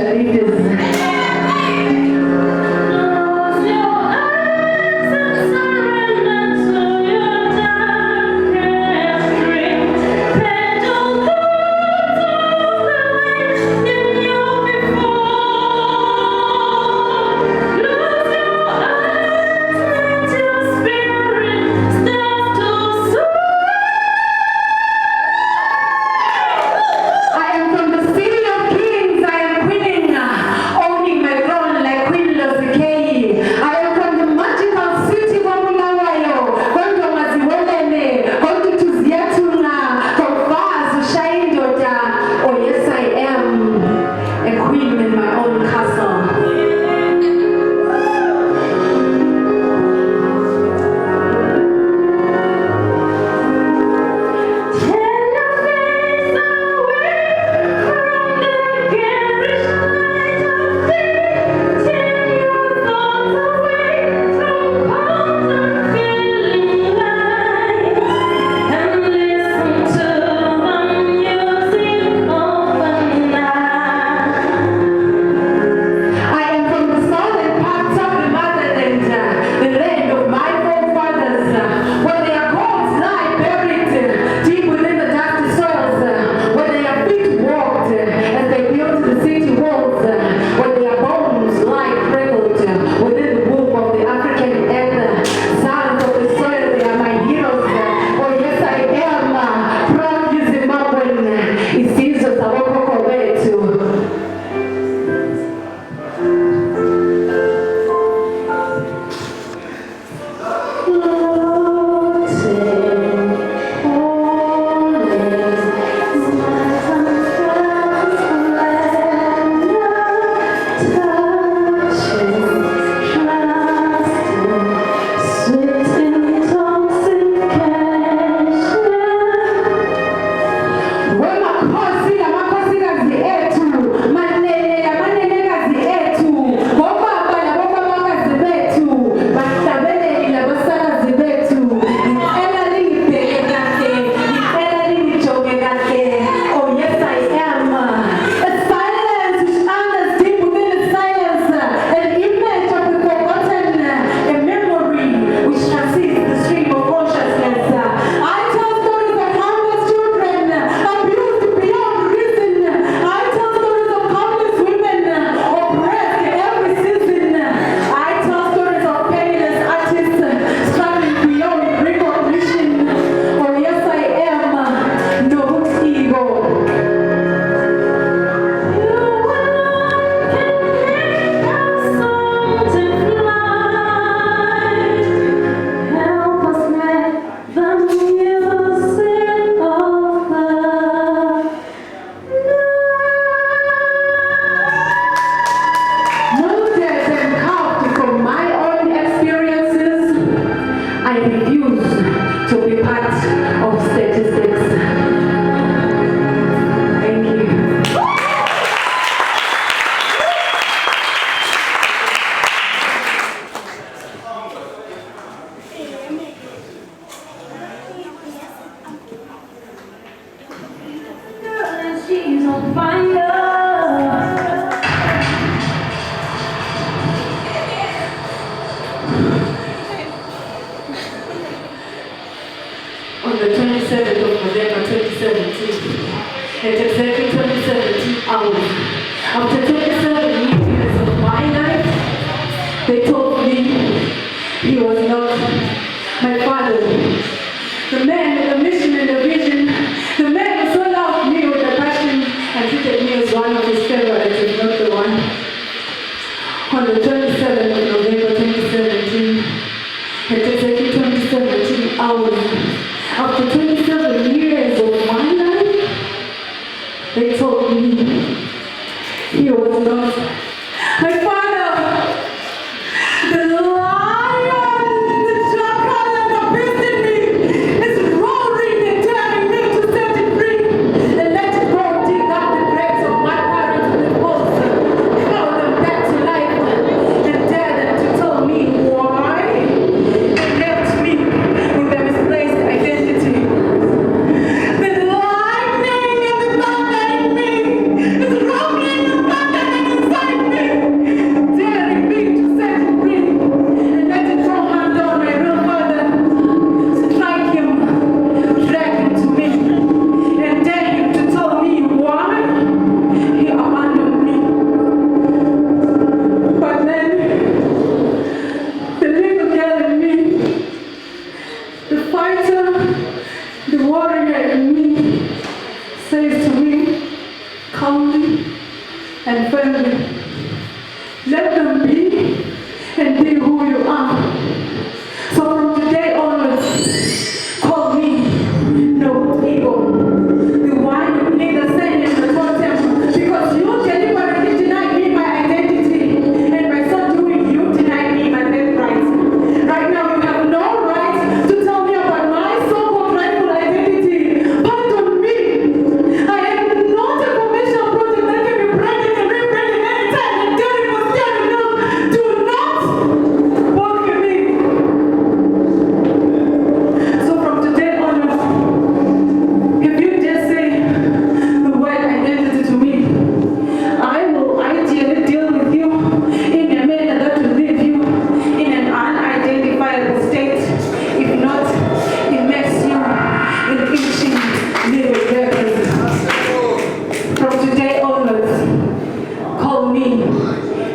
charities. I am from the city of kings. I am queening.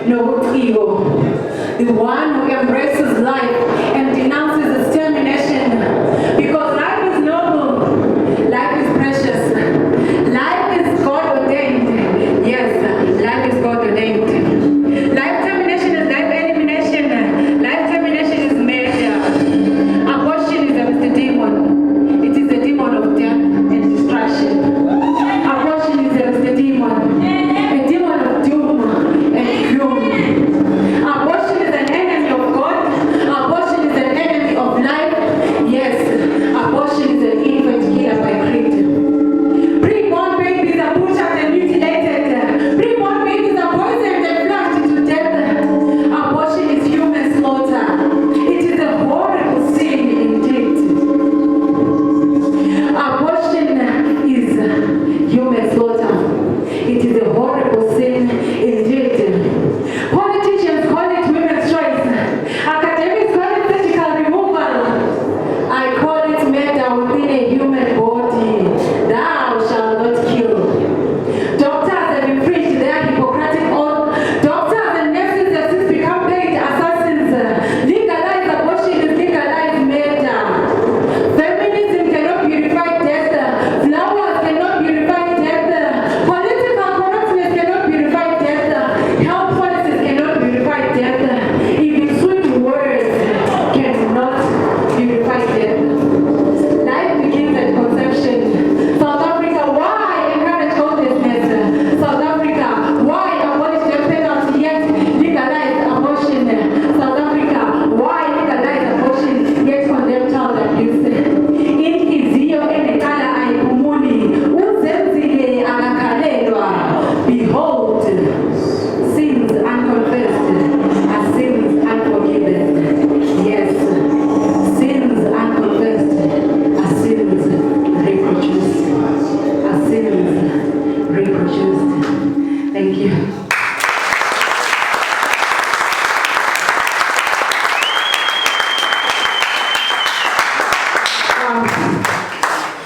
Nobuciko, the one who embraces life and denounces its termination. Because life is noble, life is precious, life is God ordained. Yes, life is God ordained. Life termination is life elimination. Life termination is murder. Abortion is the demon. It is the demon of death and destruction. Abortion is the demon. A demon of doom and gloom. Abortion is an enemy of God. Abortion is an enemy of life. Yes, abortion is an infant killer by creed. Preborn babies are butchered and mutilated. Preborn babies are poisoned and flushed to death. Abortion is human slaughter. It is a horrible sin indeed. Abortion is human slaughter. It is a horrible sin indeed. Politicians call it women's choice. Academics call it surgical removal. I call it murder within a human body. Thou shalt not kill. Doctors have infringed their Hippocratic oath. Doctors and nurses have since become paid assassins. Legalized abortion is legalized murder. Feminism cannot purify death. Flowers cannot purify death. Political correctness cannot purify death. Health policies cannot purify death. Even sweet words cannot purify death. Life begins at conception. South Africa, why encourage godlessness? South Africa, why abolish the penalty yet legalize abortion? South Africa, why legalize abortion yet condemn child abuse? Inhliziyo enekhala ayipumuli, uzenzile akakhalelwa. Behold, sins unconfessed are sins unforgiven. Yes, sins unconfessed are sins reproduced. Are sins reproduced. Thank you.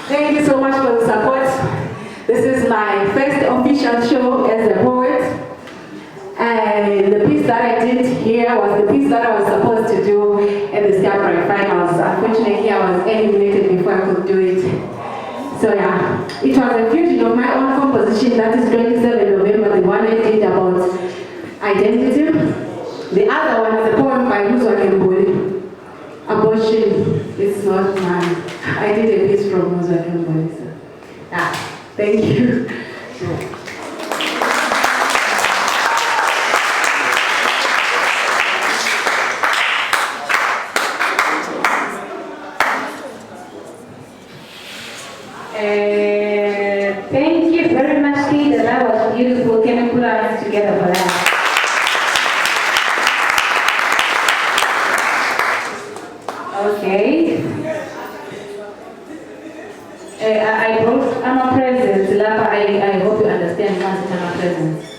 Thank you so much for the support. This is my first official show as a poet. And the piece that I did here was the piece that I was supposed to do at the Skybright Finals. Unfortunately, I was eliminated before I could do it. So yeah, it was a fusion of my own composition, that is 27 November, the one I did about identity. The other one is a poem by Muzwa Kembuli. Abortion is not mine. I did a piece from Muzwa Kembuli. So, yeah, thank you. Thank you very much, Keith. That was beautiful. Can we put our hands together for that? Okay. I brought Ama presents. Lapa, I hope you understand once it's Ama presents.